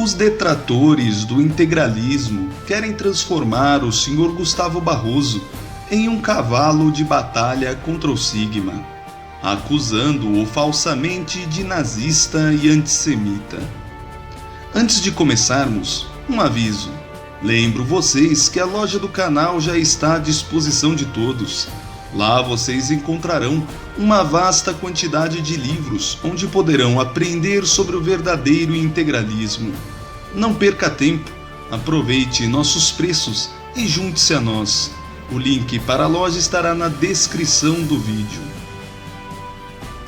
Os detratores do integralismo querem transformar o Sr. Gustavo Barroso em um cavalo de batalha contra o Sigma, acusando-o falsamente de nazista e antissemita. Antes de começarmos, um aviso. Lembro vocês que a loja do canal já está à disposição de todos. Lá vocês encontrarão uma vasta quantidade de livros onde poderão aprender sobre o verdadeiro integralismo. Não perca tempo, aproveite nossos preços e junte-se a nós. O link para a loja estará na descrição do vídeo.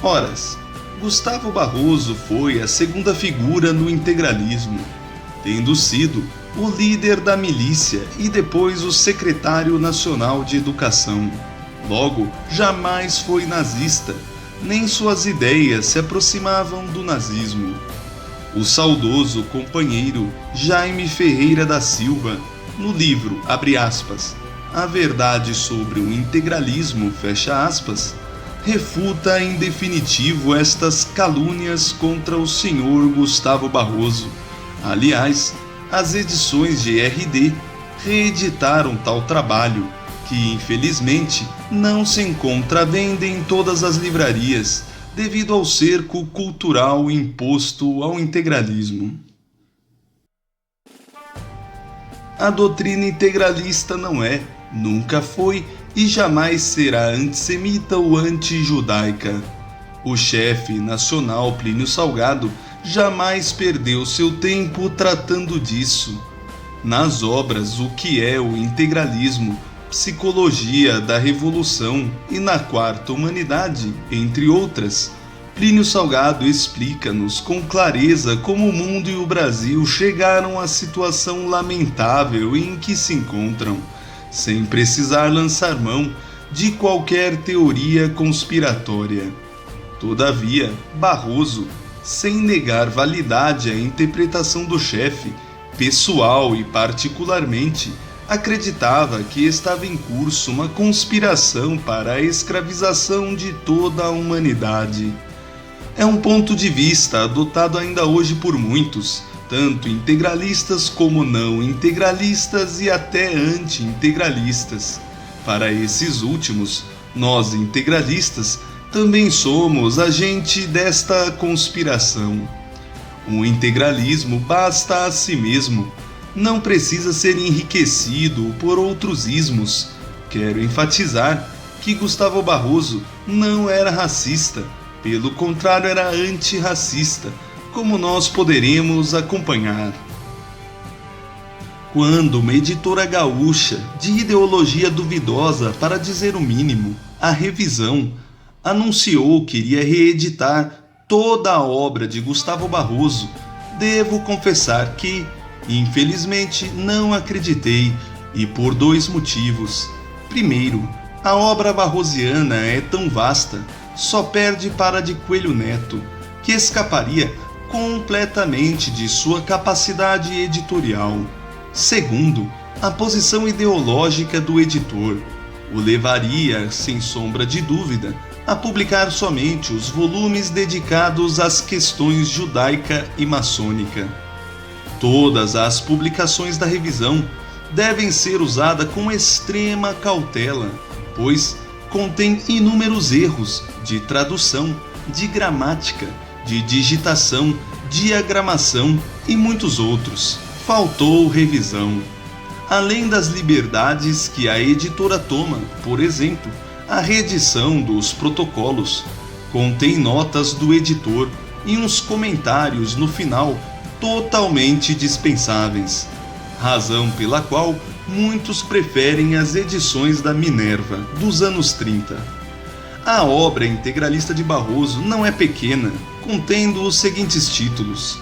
Horas. Gustavo Barroso foi a segunda figura no integralismo, tendo sido o líder da milícia e depois o secretário nacional de educação. Logo, jamais foi nazista, nem suas ideias se aproximavam do nazismo. O saudoso companheiro Jaime Ferreira da Silva, no livro, abre aspas, A Verdade sobre o Integralismo, fecha aspas, refuta em definitivo estas calúnias contra o senhor Gustavo Barroso. Aliás, as edições de RD reeditaram tal trabalho, que infelizmente não se encontra à venda em todas as livrarias, devido ao cerco cultural imposto ao integralismo. A doutrina integralista não é, nunca foi e jamais será antissemita ou anti-judaica. O chefe nacional Plínio Salgado jamais perdeu seu tempo tratando disso. Nas obras O que é o integralismo, Psicologia da Revolução e Na Quarta Humanidade, entre outras, Plínio Salgado explica-nos com clareza como o mundo e o Brasil chegaram à situação lamentável em que se encontram, sem precisar lançar mão de qualquer teoria conspiratória. Todavia, Barroso, sem negar validade à interpretação do chefe, pessoal e particularmente, acreditava que estava em curso uma conspiração para a escravização de toda a humanidade. É um ponto de vista adotado ainda hoje por muitos, tanto integralistas como não integralistas e até anti-integralistas. Para esses últimos, nós integralistas também somos agente desta conspiração. O integralismo basta a si mesmo, não precisa ser enriquecido por outros ismos. Quero enfatizar que Gustavo Barroso não era racista, pelo contrário era antirracista, como nós poderemos acompanhar. Quando uma editora gaúcha, de ideologia duvidosa para dizer o mínimo, a Revisão, anunciou que iria reeditar toda a obra de Gustavo Barroso, devo confessar que, infelizmente, não acreditei, e por dois motivos. Primeiro, a obra barrosiana é tão vasta, só perde para a de Coelho Neto, que escaparia completamente de sua capacidade editorial. Segundo, a posição ideológica do editor o levaria, sem sombra de dúvida, a publicar somente os volumes dedicados às questões judaica e maçônica. Todas as publicações da Revisão devem ser usadas com extrema cautela, pois contém inúmeros erros de tradução, de gramática, de digitação, diagramação e muitos outros. Faltou revisão. Além das liberdades que a editora toma, por exemplo, a reedição dos protocolos contém notas do editor e uns comentários no final totalmente dispensáveis, razão pela qual muitos preferem as edições da Minerva dos anos 30. A obra integralista de Barroso não é pequena, contendo os seguintes títulos: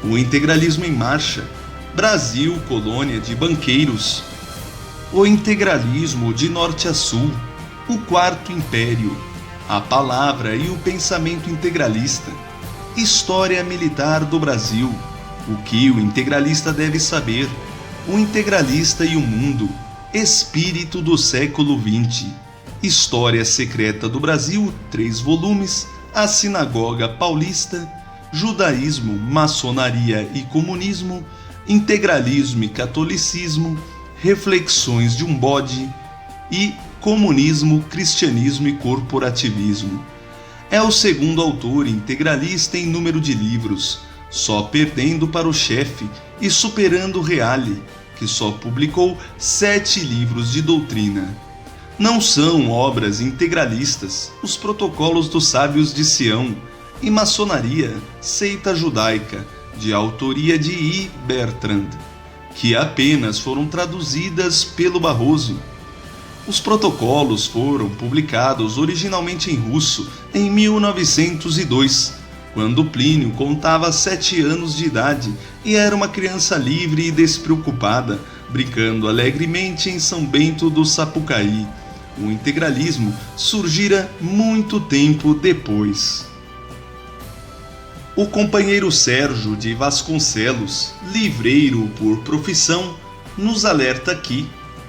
O Integralismo em Marcha, Brasil, Colônia de Banqueiros, O Integralismo de Norte a Sul, O Quarto Império, A Palavra e o Pensamento Integralista, História Militar do Brasil, O que o integralista deve saber, O Integralista e o Mundo, Espírito do Século XX, História Secreta do Brasil, 3 volumes, A Sinagoga Paulista, judaísmo, maçonaria e comunismo, integralismo e catolicismo, reflexões de um bode e comunismo, cristianismo e corporativismo. É o segundo autor integralista em número de livros, só perdendo para o chefe e superando Reale, que só publicou 7 livros de doutrina. Não são obras integralistas os Protocolos dos Sábios de Sião e Maçonaria, seita judaica, de autoria de I. Bertrand, que apenas foram traduzidas pelo Barroso. Os protocolos foram publicados originalmente em russo em 1902, quando Plínio contava 7 anos de idade e era uma criança livre e despreocupada, brincando alegremente em São Bento do Sapucaí. O integralismo surgira muito tempo depois. O companheiro Sérgio de Vasconcelos, livreiro por profissão, nos alerta que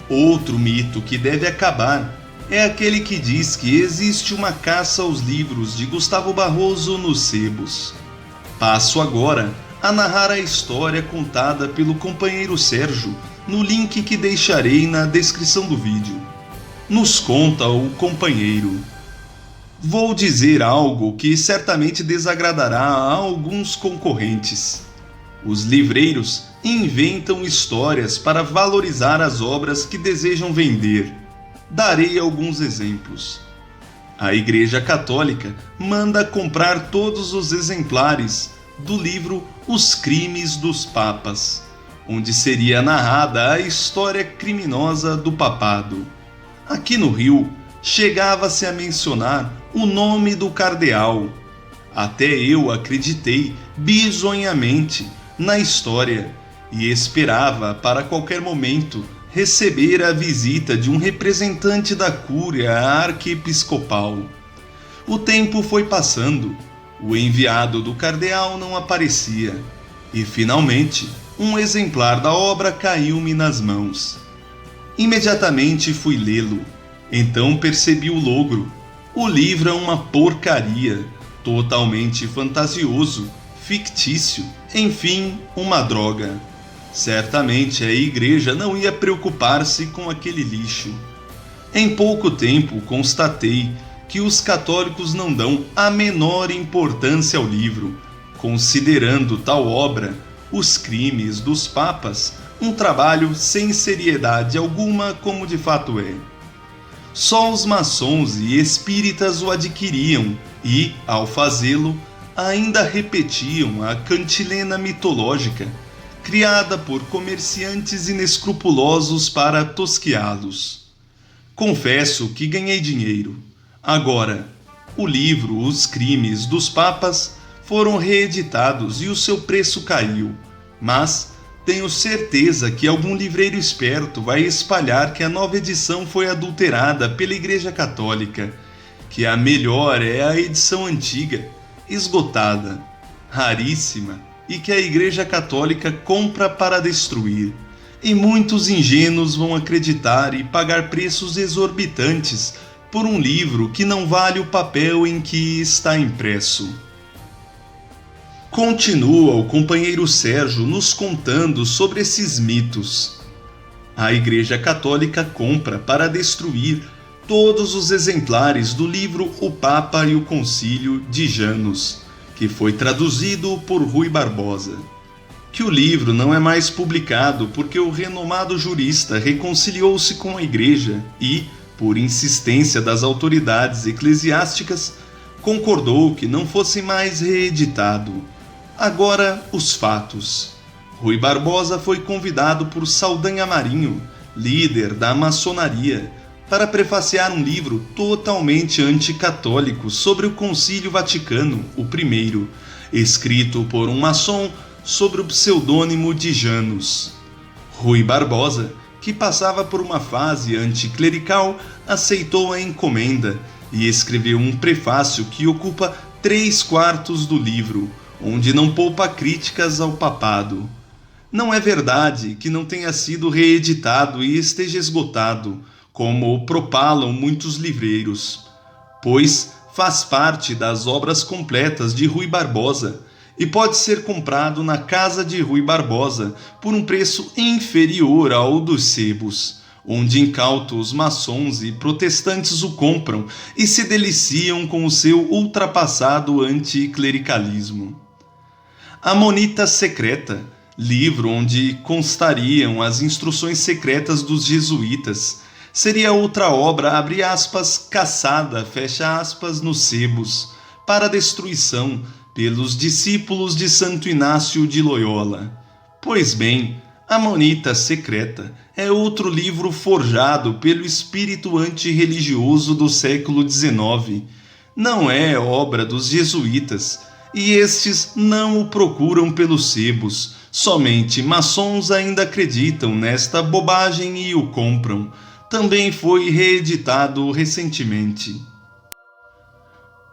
outro mito que deve acabar é aquele que diz que existe uma caça aos livros de Gustavo Barroso nos sebos. Passo agora a narrar a história contada pelo companheiro Sérgio no link que deixarei na descrição do vídeo. Nos conta o companheiro: vou dizer algo que certamente desagradará a alguns concorrentes. Os livreiros inventam histórias para valorizar as obras que desejam vender. Darei alguns exemplos. A Igreja Católica manda comprar todos os exemplares do livro Os Crimes dos Papas, onde seria narrada a história criminosa do papado. Aqui no Rio, chegava-se a mencionar o nome do cardeal. Até eu acreditei bisonhamente na história e esperava para qualquer momento receber a visita de um representante da cúria arquiepiscopal. O tempo foi passando, o enviado do cardeal não aparecia e finalmente um exemplar da obra caiu-me nas mãos. Imediatamente fui lê-lo. Então percebi o logro. O livro é uma porcaria, totalmente fantasioso, fictício, enfim, uma droga. Certamente a igreja não ia preocupar-se com aquele lixo. Em pouco tempo constatei que os católicos não dão a menor importância ao livro, considerando tal obra, Os Crimes dos Papas, um trabalho sem seriedade alguma como de fato é. Só os maçons e espíritas o adquiriam e, ao fazê-lo, ainda repetiam a cantilena mitológica, criada por comerciantes inescrupulosos para tosqueá-los. Confesso que ganhei dinheiro. Agora, o livro Os Crimes dos Papas foram reeditados e o seu preço caiu, mas tenho certeza que algum livreiro esperto vai espalhar que a nova edição foi adulterada pela Igreja Católica, que a melhor é a edição antiga, esgotada, raríssima, e que a Igreja Católica compra para destruir. E muitos ingênuos vão acreditar e pagar preços exorbitantes por um livro que não vale o papel em que está impresso. Continua o companheiro Sérgio nos contando sobre esses mitos. A Igreja Católica compra para destruir todos os exemplares do livro O Papa e o Concílio de Janos, que foi traduzido por Rui Barbosa. Que o livro não é mais publicado porque o renomado jurista reconciliou-se com a Igreja e, por insistência das autoridades eclesiásticas, concordou que não fosse mais reeditado. Agora, os fatos. Rui Barbosa foi convidado por Saldanha Marinho, líder da maçonaria, para prefaciar um livro totalmente anticatólico sobre o Concílio Vaticano, o I, escrito por um maçom sob o pseudônimo de Janus. Rui Barbosa, que passava por uma fase anticlerical, aceitou a encomenda e escreveu um prefácio que ocupa 3/4 do livro, onde não poupa críticas ao papado. Não é verdade que não tenha sido reeditado e esteja esgotado, como propalam muitos livreiros, pois faz parte das obras completas de Rui Barbosa e pode ser comprado na casa de Rui Barbosa por um preço inferior ao dos sebos, onde incautos maçons e protestantes o compram e se deliciam com o seu ultrapassado anticlericalismo. A Monita Secreta, livro onde constariam as instruções secretas dos jesuítas, seria outra obra, abre aspas, caçada, fecha aspas, nos sebos, para destruição pelos discípulos de Santo Inácio de Loyola. Pois bem, a Monita Secreta é outro livro forjado pelo espírito antirreligioso do século XIX. Não é obra dos jesuítas, e estes não o procuram pelos sebos. Somente maçons ainda acreditam nesta bobagem e o compram. Também foi reeditado recentemente.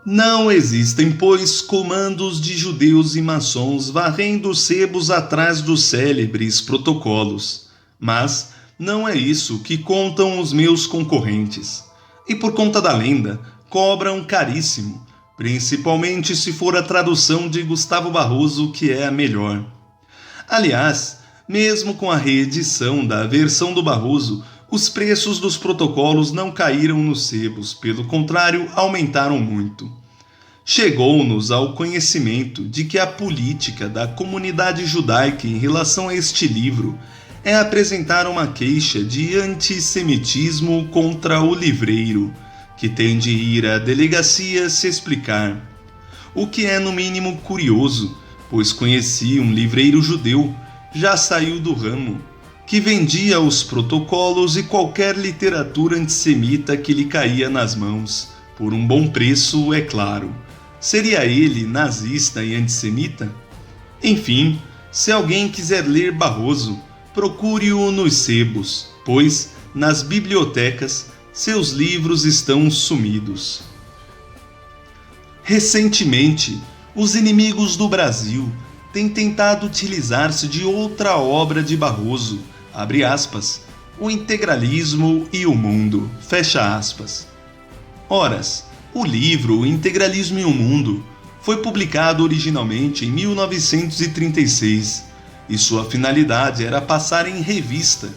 Não existem, pois, comandos de judeus e maçons varrendo os sebos atrás dos célebres protocolos. Mas não é isso que contam os meus concorrentes. E por conta da lenda, cobram caríssimo, principalmente se for a tradução de Gustavo Barroso, que é a melhor. Aliás, mesmo com a reedição da versão do Barroso, os preços dos protocolos não caíram nos sebos, pelo contrário, aumentaram muito. Chegou-nos ao conhecimento de que a política da comunidade judaica em relação a este livro é apresentar uma queixa de antissemitismo contra o livreiro, que tem de ir à delegacia se explicar. O que é no mínimo curioso, pois conheci um livreiro judeu, já saiu do ramo, que vendia os protocolos e qualquer literatura antissemita que lhe caía nas mãos, por um bom preço, é claro. Seria ele nazista e antissemita? Enfim, se alguém quiser ler Barroso, procure-o nos sebos, pois, nas bibliotecas, seus livros estão sumidos. Recentemente, os inimigos do Brasil têm tentado utilizar-se de outra obra de Barroso, abre aspas, O Integralismo e o Mundo, fecha aspas. Horas, o livro O Integralismo e o Mundo foi publicado originalmente em 1936 e sua finalidade era passar em revista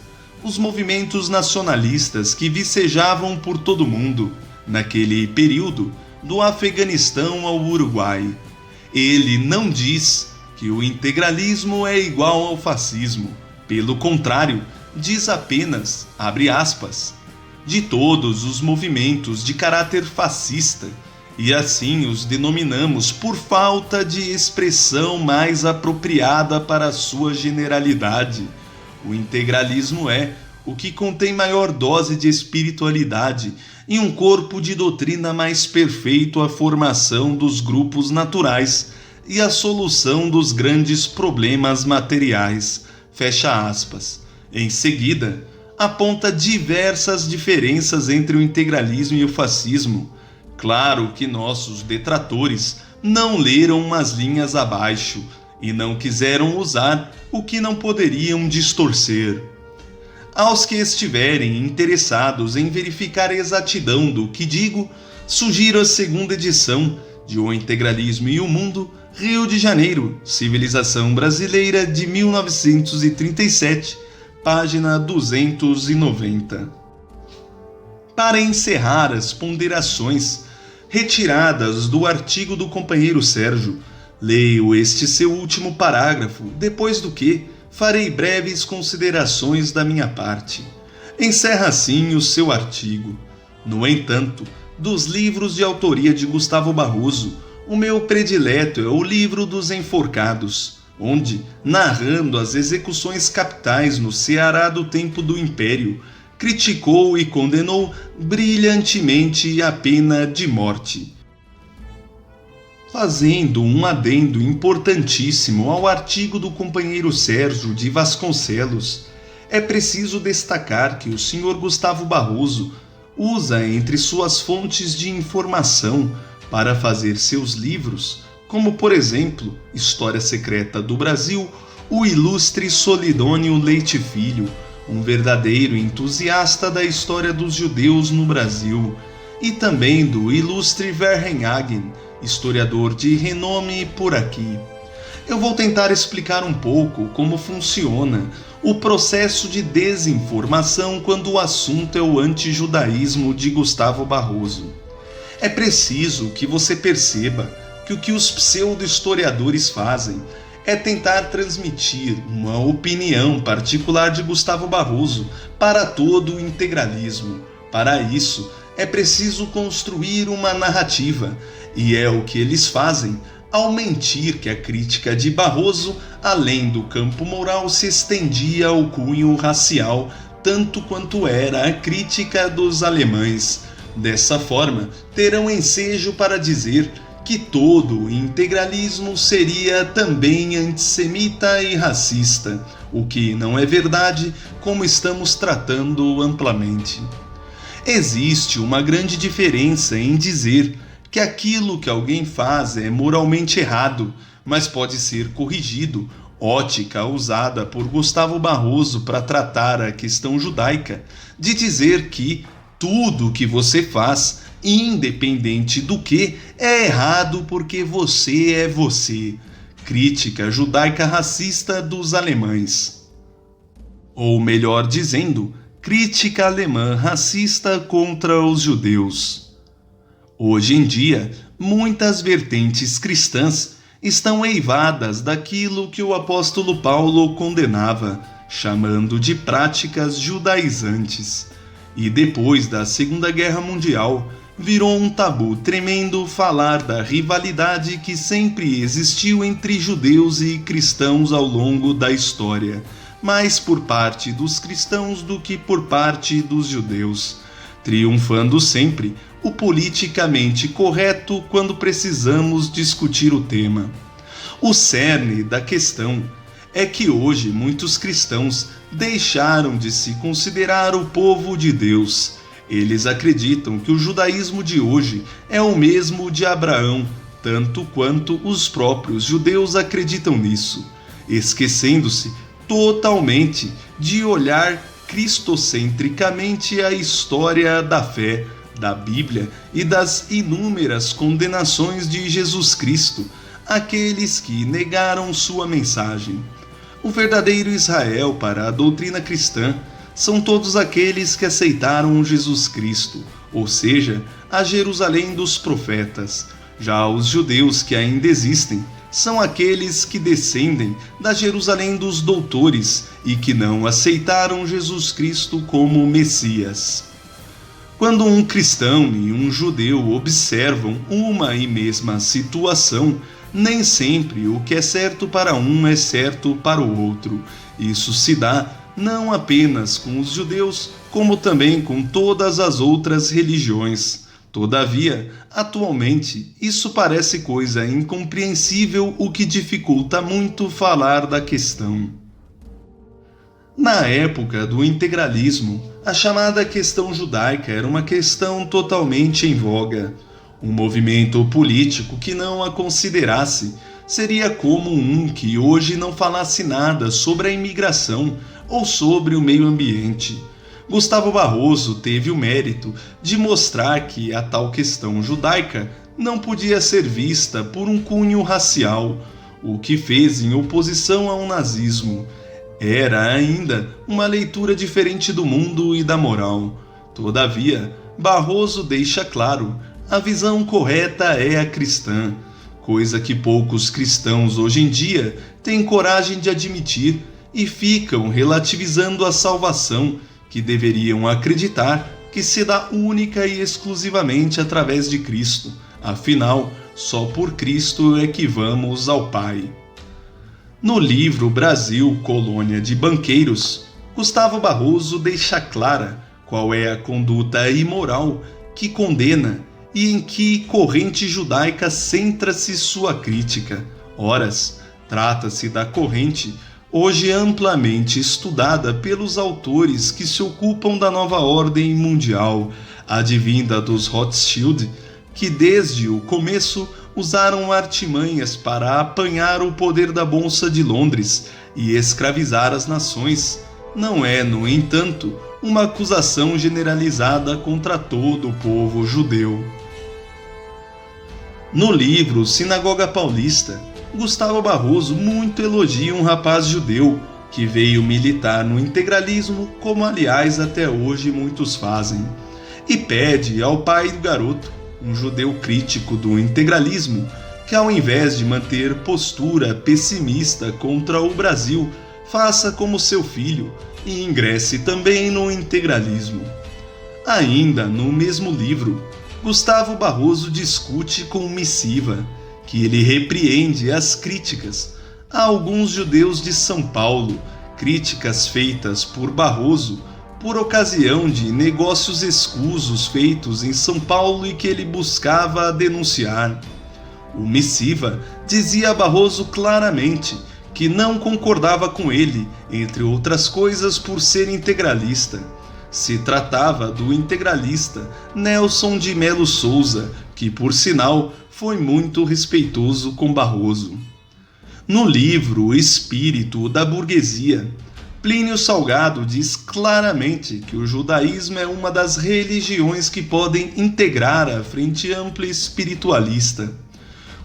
os movimentos nacionalistas que vicejavam por todo o mundo, naquele período, do Afeganistão ao Uruguai. Ele não diz que o integralismo é igual ao fascismo. Pelo contrário, diz apenas, abre aspas, de todos os movimentos de caráter fascista, e assim os denominamos por falta de expressão mais apropriada para a sua generalidade. O integralismo é o que contém maior dose de espiritualidade e um corpo de doutrina mais perfeito à formação dos grupos naturais e à solução dos grandes problemas materiais. Fecha aspas. Em seguida, aponta diversas diferenças entre o integralismo e o fascismo. Claro que nossos detratores não leram umas linhas abaixo e não quiseram usar o que não poderiam distorcer. Aos que estiverem interessados em verificar a exatidão do que digo, sugiro a segunda edição de O Integralismo e o Mundo, Rio de Janeiro, Civilização Brasileira de 1937, página 290. Para encerrar as ponderações retiradas do artigo do companheiro Sérgio, leio este seu último parágrafo, depois do que farei breves considerações da minha parte. Encerra assim o seu artigo. No entanto, dos livros de autoria de Gustavo Barroso, o meu predileto é o Livro dos Enforcados, onde, narrando as execuções capitais no Ceará do tempo do Império, criticou e condenou brilhantemente a pena de morte. Fazendo um adendo importantíssimo ao artigo do companheiro Sérgio de Vasconcelos, é preciso destacar que o Sr. Gustavo Barroso usa entre suas fontes de informação para fazer seus livros, como por exemplo, História Secreta do Brasil, o ilustre Solidônio Leite Filho, um verdadeiro entusiasta da história dos judeus no Brasil, e também do ilustre Verhenhagen, historiador de renome por aqui. eu vou tentar explicar um pouco como funciona o processo de desinformação quando o assunto é o antijudaísmo de Gustavo Barroso. É preciso que você perceba que o que os pseudo-historiadores fazem é tentar transmitir uma opinião particular de Gustavo Barroso para todo o integralismo. Para isso, é preciso construir uma narrativa, e é o que eles fazem ao mentir que a crítica de Barroso, além do campo moral, se estendia ao cunho racial, tanto quanto era a crítica dos alemães. Dessa forma, terão ensejo para dizer que todo o integralismo seria também antissemita e racista, o que não é verdade, como estamos tratando amplamente. Existe uma grande diferença em dizer que aquilo que alguém faz é moralmente errado, mas pode ser corrigido, ótica usada por Gustavo Barroso para tratar a questão judaica, de dizer que tudo que você faz, independente do que, é errado porque você é você. Crítica judaica racista dos alemães. Ou melhor dizendo, crítica alemã racista contra os judeus. Hoje em dia, muitas vertentes cristãs estão eivadas daquilo que o apóstolo Paulo condenava, chamando de práticas judaizantes. E depois da Segunda Guerra Mundial, virou um tabu tremendo falar da rivalidade que sempre existiu entre judeus e cristãos ao longo da história, mais por parte dos cristãos do que por parte dos judeus, triunfando sempre o politicamente correto quando precisamos discutir o tema. O cerne da questão é que hoje muitos cristãos deixaram de se considerar o povo de Deus. Eles acreditam que o judaísmo de hoje é o mesmo de Abraão, tanto quanto os próprios judeus acreditam nisso, esquecendo-se totalmente de olhar cristocentricamente a história da fé, da Bíblia e das inúmeras condenações de Jesus Cristo àqueles que negaram sua mensagem. O verdadeiro Israel para a doutrina cristã são todos aqueles que aceitaram Jesus Cristo, ou seja, a Jerusalém dos profetas. Já os judeus que ainda existem são aqueles que descendem da Jerusalém dos doutores e que não aceitaram Jesus Cristo como Messias. Quando um cristão e um judeu observam uma e mesma situação, nem sempre o que é certo para um é certo para o outro. Isso se dá não apenas com os judeus, como também com todas as outras religiões. Todavia, atualmente, isso parece coisa incompreensível, o que dificulta muito falar da questão. Na época do integralismo, a chamada questão judaica era uma questão totalmente em voga. Um movimento político que não a considerasse seria como um que hoje não falasse nada sobre a imigração ou sobre o meio ambiente. Gustavo Barroso teve o mérito de mostrar que a tal questão judaica não podia ser vista por um cunho racial, o que fez em oposição ao nazismo. Era ainda uma leitura diferente do mundo e da moral. Todavia, Barroso deixa claro: a visão correta é a cristã, coisa que poucos cristãos hoje em dia têm coragem de admitir e ficam relativizando a salvação, que deveriam acreditar que se dá única e exclusivamente através de Cristo. Afinal, só por Cristo é que vamos ao Pai. No livro Brasil, Colônia de Banqueiros, Gustavo Barroso deixa clara qual é a conduta imoral que condena e em que corrente judaica centra-se sua crítica. Oras, trata-se da corrente hoje amplamente estudada pelos autores que se ocupam da nova ordem mundial, advinda dos Rothschild, que desde o começo usaram artimanhas para apanhar o poder da Bolsa de Londres e escravizar as nações. Não é, no entanto, uma acusação generalizada contra todo o povo judeu. No livro Sinagoga Paulista, Gustavo Barroso muito elogia um rapaz judeu que veio militar no integralismo, como aliás até hoje muitos fazem, e pede ao pai do garoto, um judeu crítico do integralismo, que ao invés de manter postura pessimista contra o Brasil, faça como seu filho e ingresse também no integralismo. Ainda no mesmo livro, Gustavo Barroso discute com Missiva, que ele repreende as críticas a alguns judeus de São Paulo, críticas feitas por Barroso por ocasião de negócios escusos feitos em São Paulo e que ele buscava denunciar. O Missiva dizia a Barroso claramente que não concordava com ele, entre outras coisas por ser integralista. Se tratava do integralista Nelson de Melo Souza, que por sinal foi muito respeitoso com Barroso. No livro O Espírito da Burguesia, Plínio Salgado diz claramente que o judaísmo é uma das religiões que podem integrar a Frente Ampla Espiritualista.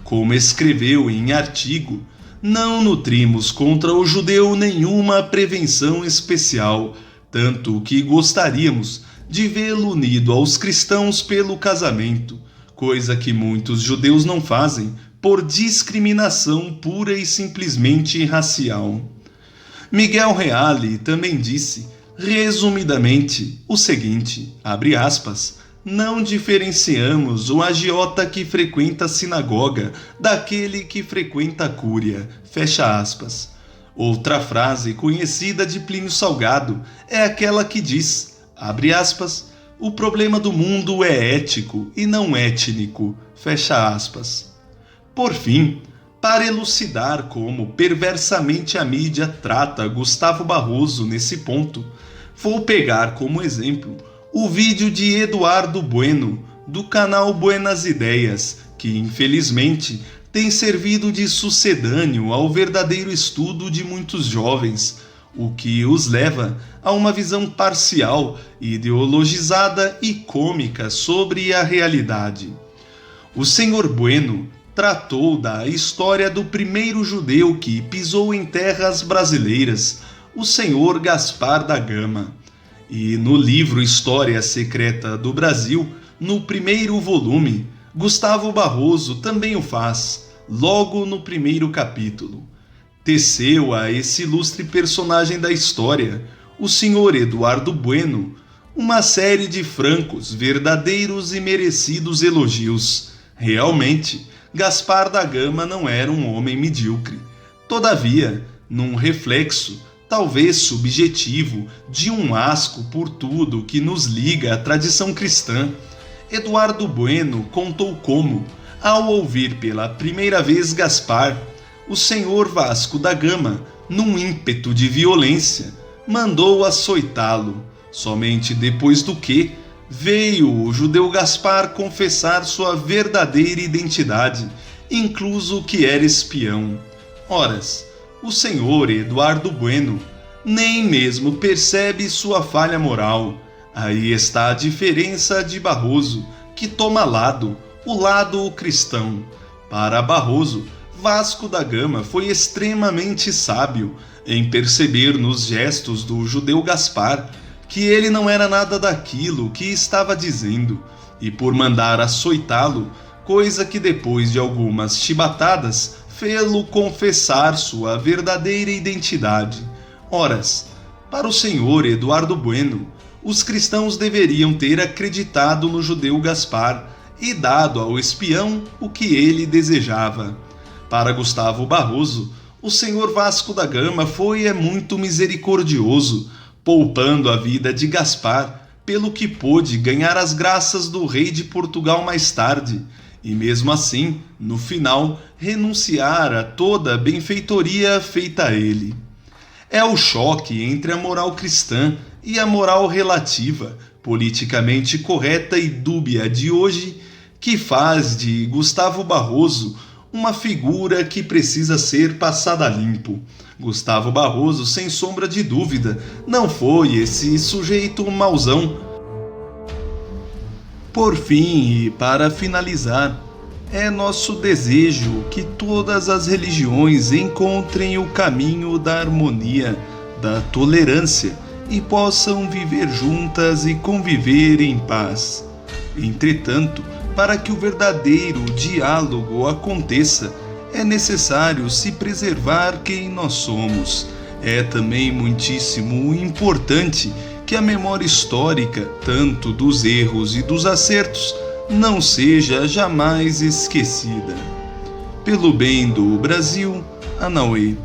Como escreveu em artigo, não nutrimos contra o judeu nenhuma prevenção especial, tanto que gostaríamos de vê-lo unido aos cristãos pelo casamento, coisa que muitos judeus não fazem por discriminação pura e simplesmente racial. Miguel Reale também disse, resumidamente, o seguinte, abre aspas, não diferenciamos o agiota que frequenta a sinagoga daquele que frequenta a cúria, fecha aspas. Outra frase conhecida de Plínio Salgado é aquela que diz, abre aspas, o problema do mundo é ético e não étnico, fecha aspas. Por fim, para elucidar como perversamente a mídia trata Gustavo Barroso nesse ponto, vou pegar como exemplo o vídeo de Eduardo Bueno, do canal Buenas Ideias, que infelizmente tem servido de sucedâneo ao verdadeiro estudo de muitos jovens, o que os leva a uma visão parcial, ideologizada e cômica sobre a realidade. O Sr. Bueno tratou da história do primeiro judeu que pisou em terras brasileiras, o Sr. Gaspar da Gama. E no livro História Secreta do Brasil, no primeiro volume, Gustavo Barroso também o faz, logo no primeiro capítulo. Teceu a esse ilustre personagem da história, o Sr. Eduardo Bueno, uma série de francos, verdadeiros e merecidos elogios. Realmente, Gaspar da Gama não era um homem medíocre. Todavia, num reflexo, talvez subjetivo, de um asco por tudo que nos liga à tradição cristã, Eduardo Bueno contou como, ao ouvir pela primeira vez Gaspar, o senhor Vasco da Gama, num ímpeto de violência, mandou açoitá-lo, somente depois do que veio o judeu Gaspar confessar sua verdadeira identidade, incluso que era espião. Horas, o senhor Eduardo Bueno nem mesmo percebe sua falha moral. Aí está a diferença de Barroso, que toma lado, o lado cristão. Para Barroso, Vasco da Gama foi extremamente sábio em perceber nos gestos do judeu Gaspar que ele não era nada daquilo que estava dizendo, e por mandar açoitá-lo, coisa que depois de algumas chibatadas fê-lo confessar sua verdadeira identidade. Horas, para o senhor Eduardo Bueno, os cristãos deveriam ter acreditado no judeu Gaspar e dado ao espião o que ele desejava. Para Gustavo Barroso, o senhor Vasco da Gama foi muito misericordioso, poupando a vida de Gaspar, pelo que pôde ganhar as graças do rei de Portugal mais tarde, e mesmo assim, no final, renunciar a toda a benfeitoria feita a ele. É o choque entre a moral cristã e a moral relativa, politicamente correta e dúbia de hoje, que faz de Gustavo Barroso uma figura que precisa ser passada a limpo. Gustavo Barroso, sem sombra de dúvida, não foi esse sujeito mauzão. Por fim, e para finalizar, É nosso desejo que todas as religiões encontrem o caminho da harmonia, da tolerância e possam viver juntas e conviver em paz. Entretanto, para que o verdadeiro diálogo aconteça, é necessário se preservar quem nós somos. É também muitíssimo importante que a memória histórica, tanto dos erros e dos acertos, não seja jamais esquecida. Pelo bem do Brasil, Anauê.